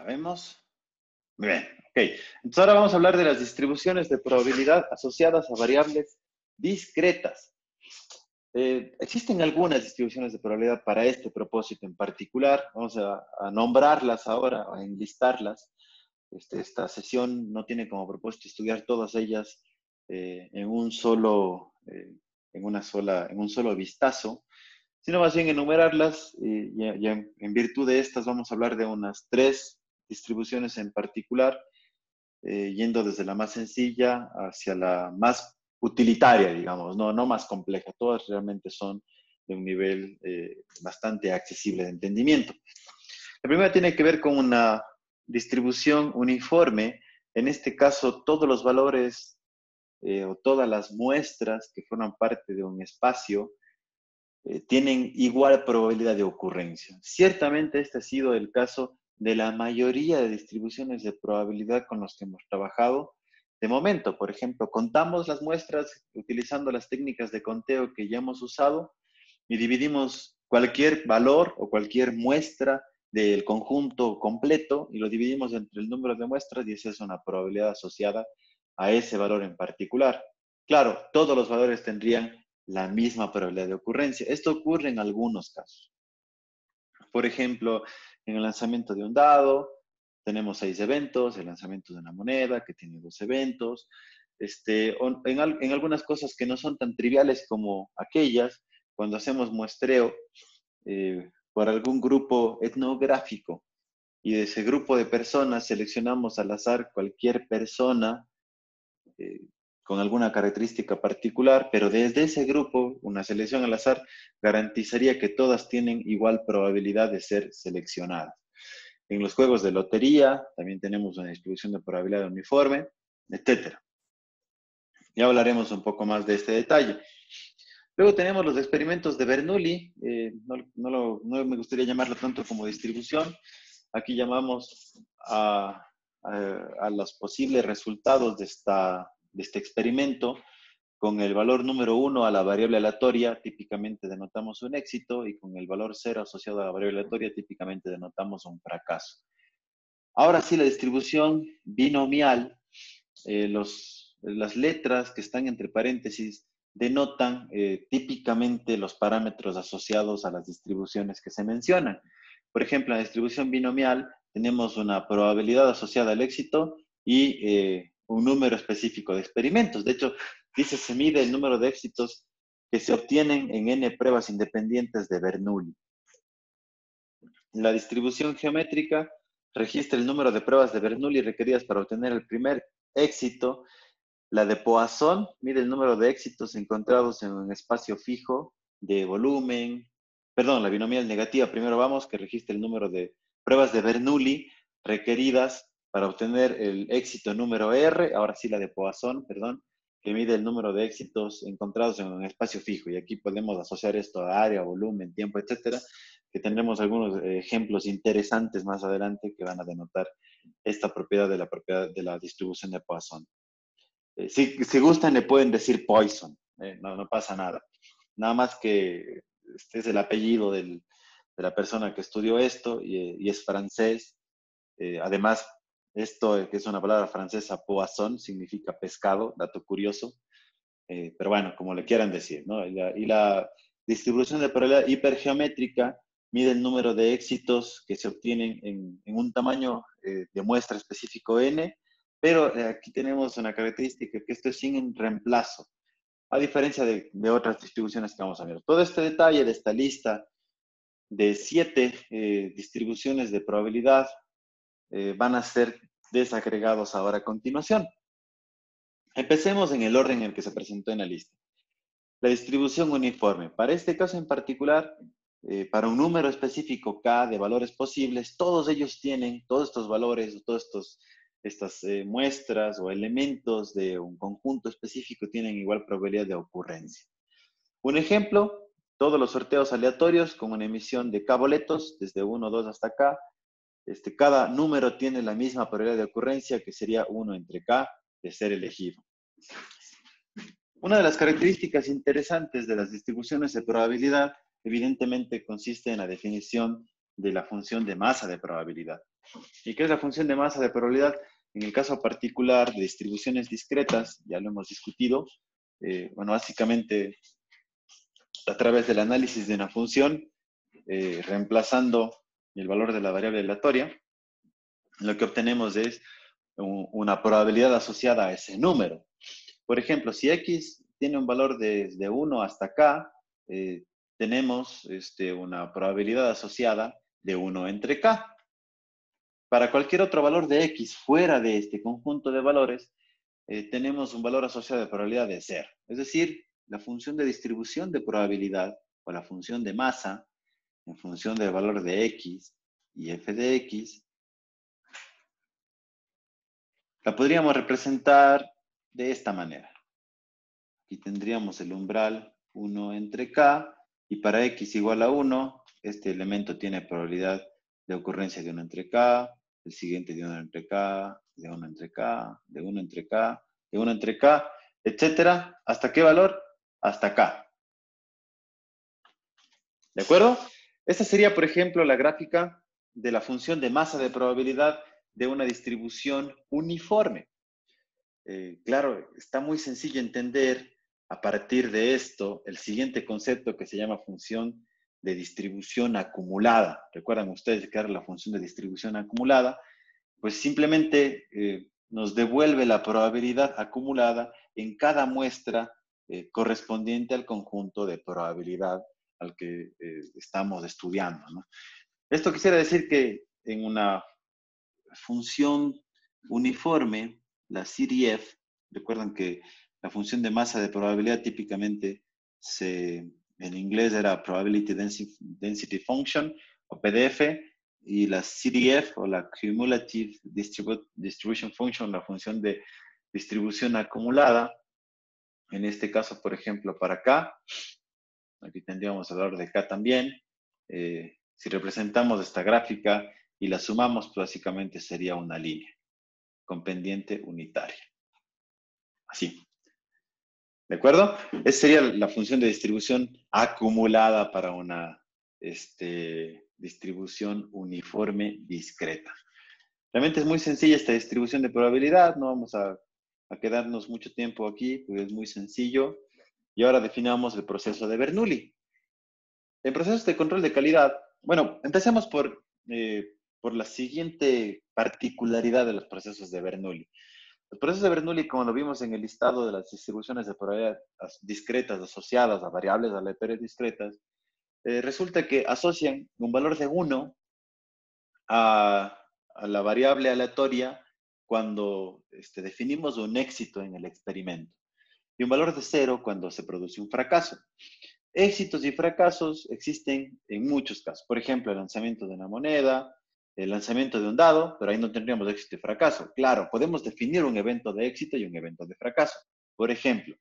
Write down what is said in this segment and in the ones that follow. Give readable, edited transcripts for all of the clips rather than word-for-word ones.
vemos. Muy bien, ok. Entonces ahora vamos a hablar de las distribuciones de probabilidad asociadas a variables discretas. Existen algunas distribuciones de probabilidad para este propósito en particular. Vamos a nombrarlas ahora, a enlistarlas. Esta sesión no tiene como propósito estudiar todas ellas en un solo vistazo, sino más bien enumerarlas y en virtud de estas vamos a hablar de unas 3 distribuciones en particular, yendo desde la más sencilla hacia la más utilitaria, digamos, no más compleja. Todas realmente son de un nivel bastante accesible de entendimiento. La primera tiene que ver con una distribución uniforme. En este caso, todos los valores o todas las muestras que forman parte de un espacio tienen igual probabilidad de ocurrencia. Ciertamente este ha sido el caso de la mayoría de distribuciones de probabilidad con los que hemos trabajado de momento. Por ejemplo, contamos las muestras utilizando las técnicas de conteo que ya hemos usado y dividimos cualquier valor o cualquier muestra del conjunto completo y lo dividimos entre el número de muestras y esa es una probabilidad asociada a ese valor en particular. Claro, todos los valores tendrían la misma probabilidad de ocurrencia. Esto ocurre en algunos casos. Por ejemplo, en el lanzamiento de un dado, tenemos 6 eventos, el lanzamiento de una moneda que tiene 2 eventos, en algunas cosas que no son tan triviales como aquellas, cuando hacemos muestreo por algún grupo etnográfico y de ese grupo de personas seleccionamos al azar cualquier persona con alguna característica particular, pero desde ese grupo, una selección al azar garantizaría que todas tienen igual probabilidad de ser seleccionadas. En los juegos de lotería también tenemos una distribución de probabilidad uniforme, etc. Ya hablaremos un poco más de este detalle. Luego tenemos los experimentos de Bernoulli, no me gustaría llamarlo tanto como distribución, aquí llamamos a los posibles resultados de este experimento con el valor número 1 a la variable aleatoria, típicamente denotamos un éxito, y con el valor 0 asociado a la variable aleatoria, típicamente denotamos un fracaso. Ahora sí, la distribución binomial, las letras que están entre paréntesis denotan típicamente los parámetros asociados a las distribuciones que se mencionan. Por ejemplo, en la distribución binomial tenemos una probabilidad asociada al éxito y un número específico de experimentos. De hecho, dice se mide el número de éxitos que se obtienen en n pruebas independientes de Bernoulli. La distribución geométrica registra el número de pruebas de Bernoulli requeridas para obtener el primer éxito. La de Poisson mide el número de éxitos encontrados en un espacio fijo de volumen. Perdón, la binomial negativa, primero vamos, que registra el número de pruebas de Bernoulli requeridas para obtener el éxito número R. Ahora sí, la de Poisson, perdón, que mide el número de éxitos encontrados en un espacio fijo. Y aquí podemos asociar esto a área, volumen, tiempo, etcétera, que tendremos algunos ejemplos interesantes más adelante que van a denotar esta propiedad de la distribución de Poisson. Si gustan, le pueden decir Poisson, no pasa nada. Nada más que este es el apellido de la persona que estudió esto y es francés. Además, esto que es una palabra francesa, Poisson, significa pescado, dato curioso. Pero bueno, como le quieran decir, ¿no? Y la distribución de probabilidad hipergeométrica mide el número de éxitos que se obtienen en un tamaño de muestra específico n, pero aquí tenemos una característica que esto es sin reemplazo, a diferencia de otras distribuciones que vamos a ver. Todo este detalle de esta lista de 7 distribuciones de probabilidad van a ser desagregados ahora a continuación. Empecemos en el orden en el que se presentó en la lista. La distribución uniforme. Para este caso en particular, para un número específico K de valores posibles, todos ellos tienen, todos estos valores, todas estas muestras o elementos de un conjunto específico tienen igual probabilidad de ocurrencia. Un ejemplo, todos los sorteos aleatorios con una emisión de K boletos, desde 1, 2 hasta K, cada número tiene la misma probabilidad de ocurrencia, que sería 1 entre K de ser elegido. Una de las características interesantes de las distribuciones de probabilidad, evidentemente, consiste en la definición de la función de masa de probabilidad. ¿Y qué es la función de masa de probabilidad? En el caso particular de distribuciones discretas, ya lo hemos discutido, bueno, básicamente a través del análisis de una función, reemplazando el valor de la variable aleatoria, lo que obtenemos es una probabilidad asociada a ese número. Por ejemplo, si x tiene un valor desde 1 hasta k, tenemos una probabilidad asociada de 1 entre k. Para cualquier otro valor de x fuera de este conjunto de valores, tenemos un valor asociado de probabilidad de 0. Es decir, la función de distribución de probabilidad o la función de masa en función del valor de x y f de x, la podríamos representar de esta manera. Aquí tendríamos el umbral 1 entre k, y para x igual a 1, este elemento tiene probabilidad de ocurrencia de 1 entre k, el siguiente de 1 entre k, de 1 entre k, de 1 entre k, de 1 entre k, etcétera. ¿Hasta qué valor? Hasta k. ¿De acuerdo? Esta sería, por ejemplo, la gráfica de la función de masa de probabilidad de una distribución uniforme. Claro, está muy sencillo entender a partir de esto el siguiente concepto que se llama función de distribución acumulada. ¿Recuerdan ustedes que era la función de distribución acumulada? Pues simplemente nos devuelve la probabilidad acumulada en cada muestra correspondiente al conjunto de probabilidad al que estamos estudiando, ¿no? Esto quisiera decir que en una función uniforme, la CDF, recuerdan que la función de masa de probabilidad típicamente en inglés era Probability Density Function o PDF, y la CDF o la Cumulative Distribution Function, la función de distribución acumulada, en este caso, por ejemplo, para K, aquí tendríamos el valor de K también. Si representamos esta gráfica y la sumamos, pues básicamente sería una línea con pendiente unitaria. Así. ¿De acuerdo? Esa sería la función de distribución acumulada para una distribución uniforme discreta. Realmente es muy sencilla esta distribución de probabilidad. No vamos a quedarnos mucho tiempo aquí, porque es muy sencillo. Y ahora definamos el proceso de Bernoulli. En procesos de control de calidad, bueno, empecemos por la siguiente particularidad de los procesos de Bernoulli. Los procesos de Bernoulli, como lo vimos en el listado de las distribuciones de probabilidad discretas asociadas a variables aleatorias discretas, resulta que asocian un valor de 1 a la variable aleatoria cuando definimos un éxito en el experimento, y un valor de 0 cuando se produce un fracaso. Éxitos y fracasos existen en muchos casos. Por ejemplo, el lanzamiento de una moneda, el lanzamiento de un dado, pero ahí no tendríamos éxito y fracaso. Claro, podemos definir un evento de éxito y un evento de fracaso. Por ejemplo,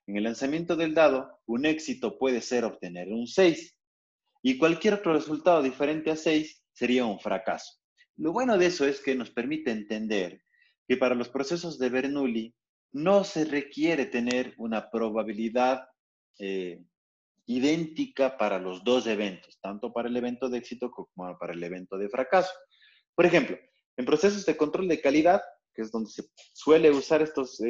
en el lanzamiento del dado, un éxito puede ser obtener un 6, y cualquier otro resultado diferente a 6 sería un fracaso. Lo bueno de eso es que nos permite entender que para los procesos de Bernoulli no se requiere tener una probabilidad idéntica para los dos eventos, tanto para el evento de éxito como para el evento de fracaso. Por ejemplo, en procesos de control de calidad, que es donde se suele usar estos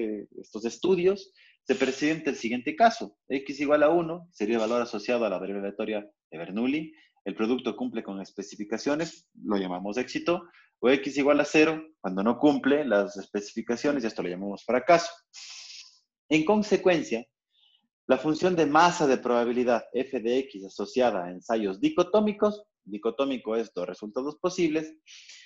estudios, se presenta el siguiente caso. X igual a 1 sería el valor asociado a la variable aleatoria de Bernoulli. El producto cumple con especificaciones, lo llamamos éxito. O X igual a 0, cuando no cumple las especificaciones, y esto lo llamamos fracaso. En consecuencia, la función de masa de probabilidad f de x asociada a ensayos dicotómicos, dicotómico es dos resultados posibles,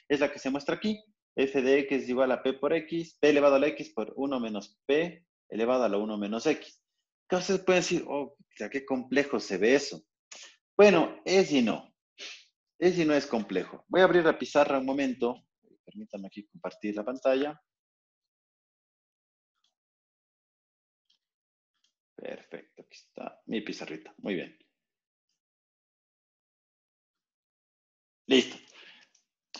es la que se muestra aquí. F de x es igual a p por x, p elevado a la x por 1 menos p elevado a la 1 menos x. Entonces pueden decir, oh, qué complejo se ve eso. Bueno, es y no. Es y no es complejo. Voy a abrir la pizarra un momento. Permítanme aquí compartir la pantalla. Perfecto, aquí está mi pizarrita. Muy bien. Listo.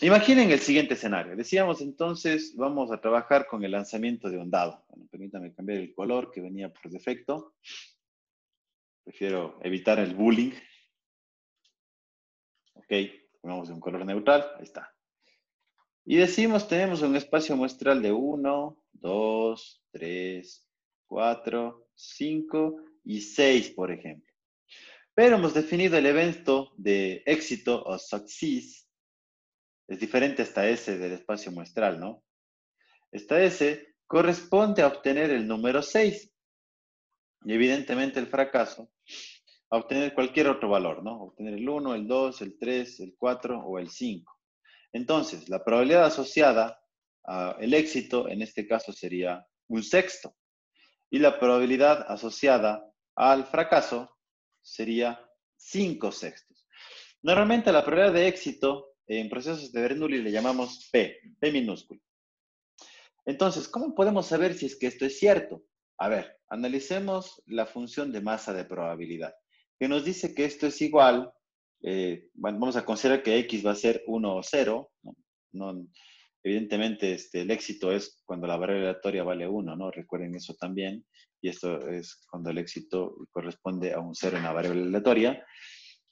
Imaginen el siguiente escenario. Decíamos entonces, vamos a trabajar con el lanzamiento de un dado. Bueno, permítame cambiar el color que venía por defecto. Prefiero evitar el bullying. Ok, pongamos un color neutral. Ahí está. Y decimos, tenemos un espacio muestral de 1, 2, 3, 4, 5 y 6, por ejemplo. Pero hemos definido el evento de éxito o success. Es diferente esta S del espacio muestral, ¿no? Esta S corresponde a obtener el número 6 y evidentemente el fracaso a obtener cualquier otro valor, ¿no? Obtener el 1, el 2, el 3, el 4 o el 5. Entonces, la probabilidad asociada al éxito en este caso sería un sexto y la probabilidad asociada al fracaso sería 5 sextos. Normalmente la probabilidad de éxito en procesos de Bernoulli le llamamos P minúsculo. Entonces, ¿cómo podemos saber si es que esto es cierto? A ver, analicemos la función de masa de probabilidad, que nos dice que esto es igual, bueno, vamos a considerar que X va a ser 1 o 0, ¿no? No, evidentemente el éxito es cuando la variable aleatoria vale 1, ¿no? Recuerden eso también, y esto es cuando el éxito corresponde a un 0 en la variable aleatoria.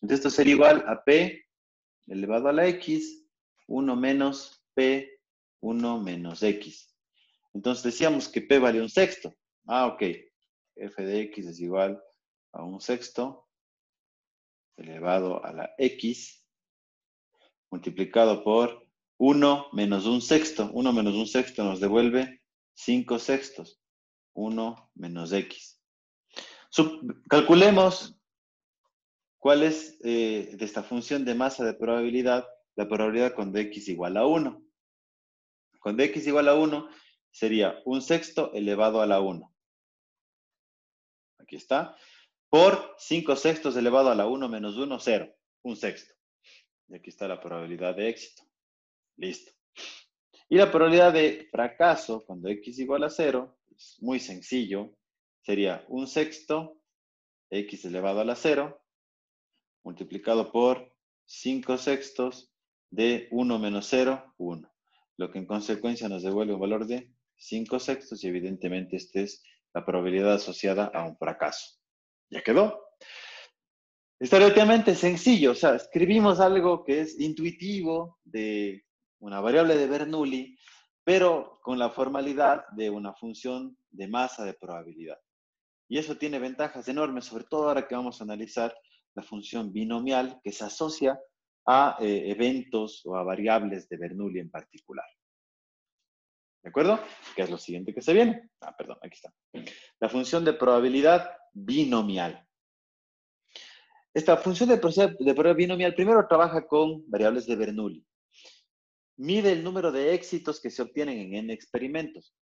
Entonces esto sería igual a P elevado a la X, 1 menos P, 1 menos X. Entonces decíamos que P vale un sexto. Ok. F de X es igual a un sexto elevado a la X multiplicado por 1 menos un sexto. 1 menos un sexto nos devuelve 5 sextos. 1 menos X. Calculemos cuál es de esta función de masa de probabilidad, la probabilidad cuando X igual a 1. Cuando X igual a 1 sería un sexto elevado a la 1. Aquí está. Por 5 sextos elevado a la 1 menos 1, 0. Un sexto. Y aquí está la probabilidad de éxito. Listo. Y la probabilidad de fracaso, cuando X igual a 0, es muy sencillo. Sería un sexto X elevado a la 0, multiplicado por 5 sextos de 1 menos 0, 1. Lo que en consecuencia nos devuelve un valor de 5 sextos y evidentemente esta es la probabilidad asociada a un fracaso. ¿Ya quedó? Es relativamente sencillo, o sea, escribimos algo que es intuitivo de una variable de Bernoulli, pero con la formalidad de una función de masa de probabilidad. Y eso tiene ventajas enormes, sobre todo ahora que vamos a analizar la función binomial que se asocia a eventos o a variables de Bernoulli en particular. ¿De acuerdo? ¿Qué es lo siguiente que se viene? Perdón, aquí está. La función de probabilidad binomial. Esta función de probabilidad binomial primero trabaja con variables de Bernoulli. Mide el número de éxitos que se obtienen en n experimentos.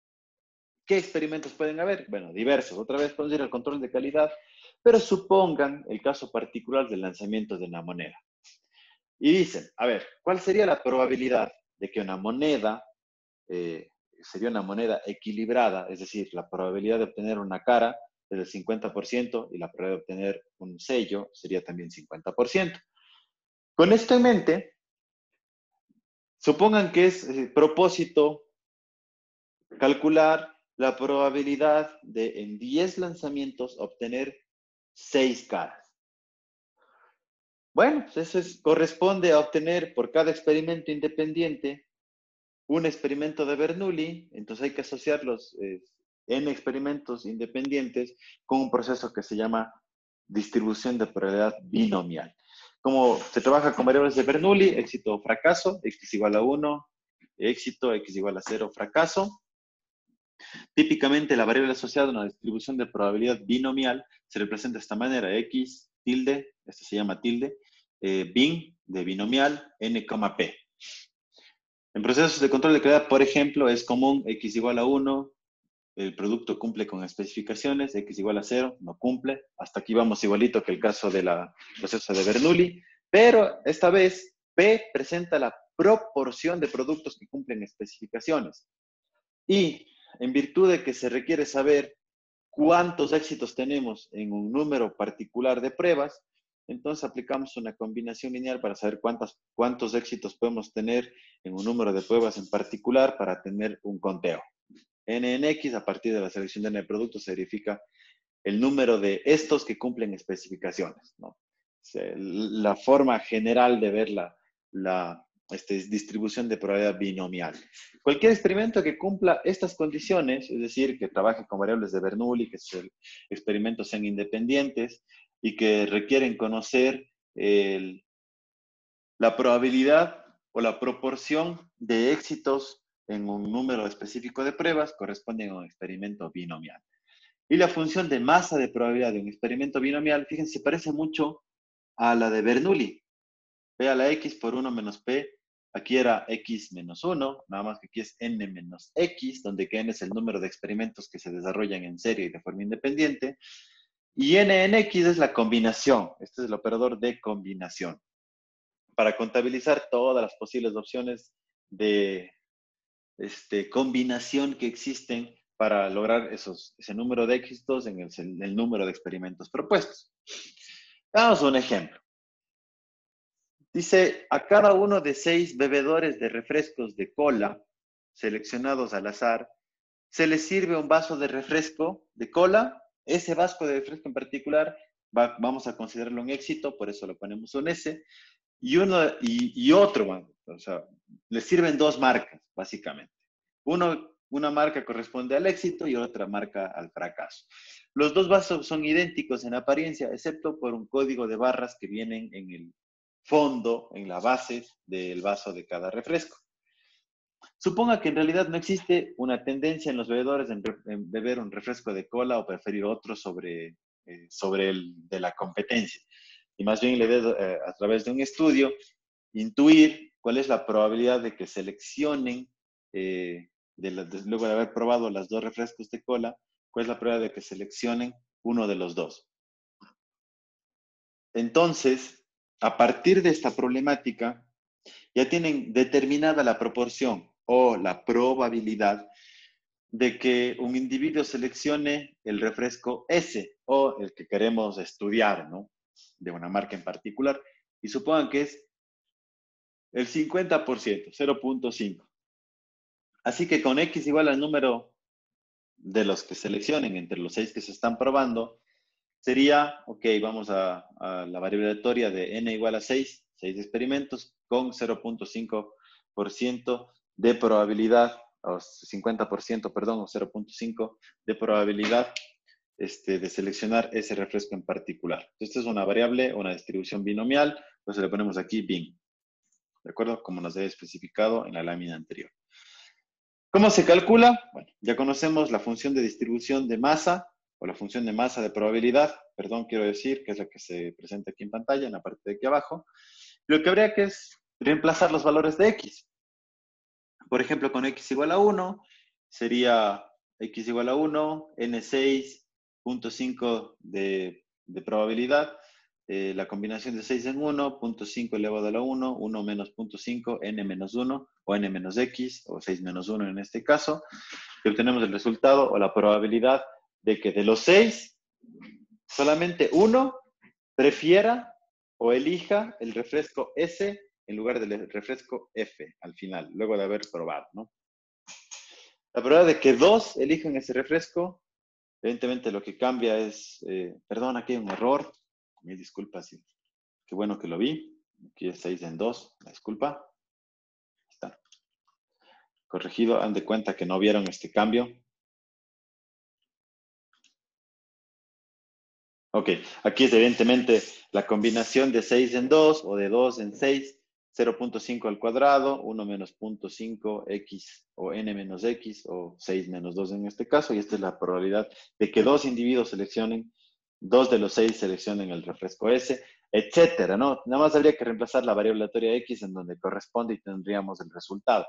¿Qué experimentos pueden haber? Bueno, diversos. Otra vez podemos ir al control de calidad, pero supongan el caso particular del lanzamiento de una moneda. Y dicen, a ver, ¿cuál sería la probabilidad de que una moneda sería una moneda equilibrada? Es decir, la probabilidad de obtener una cara es del 50% y la probabilidad de obtener un sello sería también 50%. Con esto en mente, supongan que es propósito calcular la probabilidad de en 10 lanzamientos obtener 6 caras. Bueno, pues eso corresponde a obtener por cada experimento independiente un experimento de Bernoulli, entonces hay que asociar los n experimentos independientes con un proceso que se llama distribución de probabilidad binomial. Como se trabaja con variables de Bernoulli, éxito o fracaso, x igual a 1, éxito, x igual a 0, fracaso. Típicamente la variable asociada a una distribución de probabilidad binomial se representa de esta manera, x tilde, esto se llama tilde, bin de binomial, n, p. En procesos de control de calidad, por ejemplo, es común x igual a 1, el producto cumple con especificaciones, x igual a 0, no cumple. Hasta aquí vamos igualito que el caso del proceso de Bernoulli, pero esta vez P presenta la proporción de productos que cumplen especificaciones. Y en virtud de que se requiere saber cuántos éxitos tenemos en un número particular de pruebas, entonces aplicamos una combinación lineal para saber cuántos éxitos podemos tener en un número de pruebas en particular para tener un conteo. N en X, a partir de la selección de N de productos, se verifica el número de estos que cumplen especificaciones, ¿no? La forma general de ver la distribución de probabilidad binomial. Cualquier experimento que cumpla estas condiciones, es decir, que trabaje con variables de Bernoulli, que sus experimentos sean independientes y que requieren conocer la probabilidad o la proporción de éxitos en un número específico de pruebas, corresponden a un experimento binomial. Y la función de masa de probabilidad de un experimento binomial, fíjense, parece mucho a la de Bernoulli. P a la X por 1 menos P. Aquí era X menos 1, nada más que aquí es N menos X, donde N es el número de experimentos que se desarrollan en serie y de forma independiente. Y N en X es la combinación. Este es el operador de combinación. Para contabilizar todas las posibles opciones de combinación que existen para lograr ese número de éxitos en el número de experimentos propuestos. Damos un ejemplo. Dice, a cada uno de 6 bebedores de refrescos de cola, seleccionados al azar, se les sirve un vaso de refresco de cola. Ese vaso de refresco en particular vamos a considerarlo un éxito, por eso lo ponemos un S. Y otro, o sea, les sirven 2 marcas, básicamente. Una marca corresponde al éxito y otra marca al fracaso. Los 2 vasos son idénticos en apariencia, excepto por un código de barras que vienen en el fondo, en la base del vaso de cada refresco. Suponga que en realidad no existe una tendencia en los bebedores en beber un refresco de cola o preferir otro sobre el de la competencia. Y más bien le debo, a través de un estudio, intuir cuál es la probabilidad de que seleccionen, luego de haber probado las 2 refrescos de cola, cuál es la probabilidad de que seleccionen uno de los 2. Entonces, a partir de esta problemática, ya tienen determinada la proporción o la probabilidad de que un individuo seleccione el refresco S o el que queremos estudiar, ¿no? De una marca en particular. Y supongan que es el 50%, 0.5. Así que con X igual al número de los que seleccionen entre los 6 que se están probando, sería, ok, vamos a la variable aleatoria de N igual a 6 experimentos con 0.5% de probabilidad, o 50%, perdón, o 0.5 de probabilidad de seleccionar ese refresco en particular. Esta es una variable, una distribución binomial, entonces le ponemos aquí bin, ¿de acuerdo? Como nos había especificado en la lámina anterior. ¿Cómo se calcula? Bueno, ya conocemos la función de distribución de masa, o la función de masa de probabilidad, perdón, quiero decir, que es la que se presenta aquí en pantalla, en la parte de aquí abajo. Lo que habría que es reemplazar los valores de X. Por ejemplo, con X igual a 1, sería X igual a 1, N6.5 de probabilidad, la combinación de 6 en 1, 0.5 elevado a la 1, 1 menos 0.5, N menos 1, o N menos X, o 6 menos 1 en este caso, que obtenemos el resultado o la probabilidad de que de los 6, solamente uno prefiera o elija el refresco S en lugar del refresco F al final, luego de haber probado, ¿no? La probabilidad de que 2 elijan ese refresco, evidentemente lo que cambia es, perdón, aquí hay un error, mil disculpas, sí. Qué bueno que lo vi, aquí es 6 en 2, la disculpa, está corregido, han de cuenta que no vieron este cambio. Ok, aquí es evidentemente la combinación de 6 en 2 o de 2 en 6, 0.5 al cuadrado, 1 menos 0.5 x o n menos x o 6 menos 2 en este caso, y esta es la probabilidad de que 2 individuos seleccionen, 2 de los 6 seleccionen el refresco S, etcétera, ¿no? Nada más habría que reemplazar la variable aleatoria x en donde corresponde y tendríamos el resultado.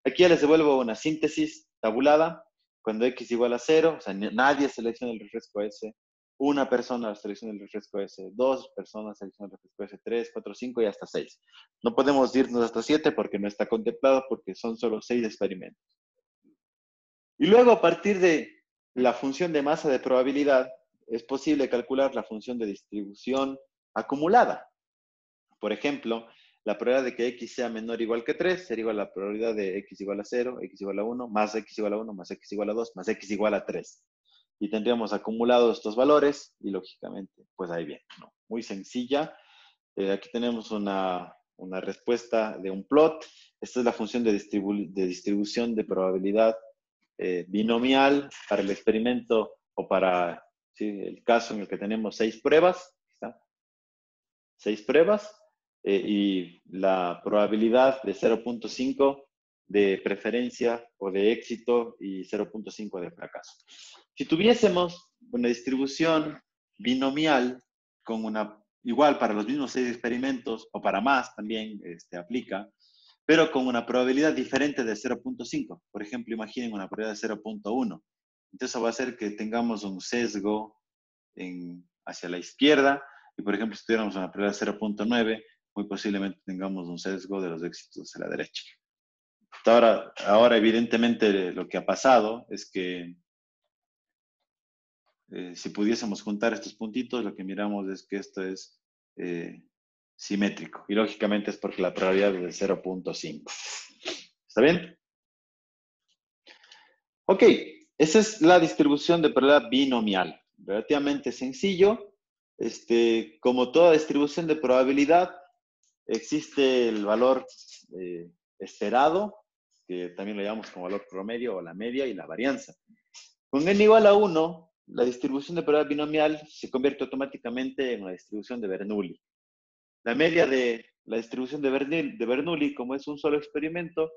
Aquí ya les devuelvo una síntesis tabulada, cuando x igual a 0, o sea, nadie selecciona el refresco S, una persona selecciona el refresco S, 2 personas seleccionan el refresco S, 3, 4, 5 y hasta 6. No podemos irnos hasta 7 porque no está contemplado porque son solo 6 experimentos. Y luego a partir de la función de masa de probabilidad es posible calcular la función de distribución acumulada. Por ejemplo, la probabilidad de que x sea menor o igual que 3 sería igual a la probabilidad de x igual a 0, x igual a 1, más x igual a 1, más x igual a 2, más x igual a 3. Y tendríamos acumulados estos valores y lógicamente, pues ahí bien, ¿no? Muy sencilla. Aquí tenemos una una respuesta de un plot. Esta es la función de distribución de probabilidad binomial para el experimento o para el caso en el que tenemos 6 pruebas. ¿Está? 6 pruebas y la probabilidad de 0.5 de preferencia o de éxito y 0.5 de fracaso. Si tuviésemos una distribución binomial con una, igual para los mismos 6 experimentos o para más también aplica, pero con una probabilidad diferente de 0.5. Por ejemplo, imaginen una probabilidad de 0.1. Entonces eso va a hacer que tengamos un sesgo hacia la izquierda y, por ejemplo, si tuviéramos una probabilidad de 0.9, muy posiblemente tengamos un sesgo de los éxitos hacia la derecha. Ahora, evidentemente, lo que ha pasado es que si pudiésemos juntar estos puntitos, lo que miramos es que esto es simétrico. Y lógicamente es porque la probabilidad es de 0.5. ¿Está bien? Ok, esa es la distribución de probabilidad binomial. Relativamente sencillo. Como toda distribución de probabilidad, existe el valor esperado, que también lo llamamos como valor promedio o la media, y la varianza. Con n igual a 1, la distribución de probabilidad binomial se convierte automáticamente en una distribución de Bernoulli. La media de la distribución de Bernoulli, como es un solo experimento,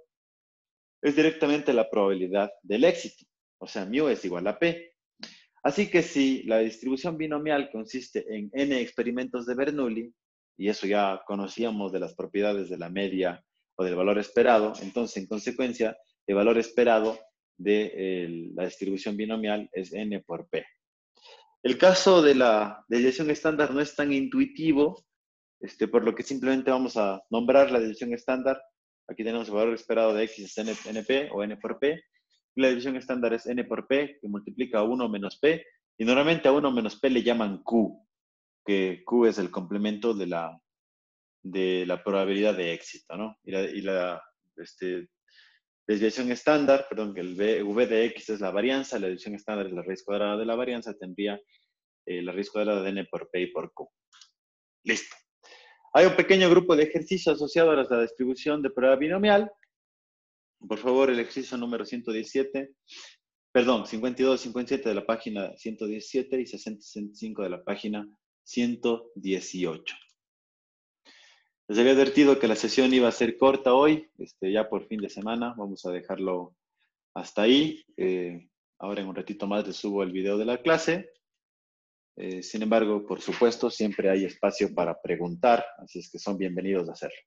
es directamente la probabilidad del éxito. O sea, μ es igual a P. Así que si la distribución binomial consiste en n experimentos de Bernoulli, y eso ya conocíamos de las propiedades de la media o del valor esperado, entonces, en consecuencia, el valor esperado de la distribución binomial es n por P. El caso de la desviación estándar no es tan intuitivo, por lo que simplemente vamos a nombrar la desviación estándar. Aquí tenemos el valor esperado de x es np o n por p. Y la desviación estándar es n por p, que multiplica a 1 menos p. Y normalmente a 1 menos p le llaman q, que q es el complemento de la probabilidad de éxito, ¿no? Y la desviación estándar, perdón, que el v de x es la varianza, la desviación estándar es la raíz cuadrada de la varianza, tendría la raíz cuadrada de n por p y por q. Listo. Hay un pequeño grupo de ejercicios asociados a la distribución de prueba binomial. Por favor, el ejercicio número 117, perdón, 52, 57 de la página 117 y 65 de la página 118. Les había advertido que la sesión iba a ser corta hoy, ya por fin de semana. Vamos a dejarlo hasta ahí. Ahora en un ratito más les subo el video de la clase. Sin embargo, por supuesto, siempre hay espacio para preguntar, así es que son bienvenidos a hacerlo.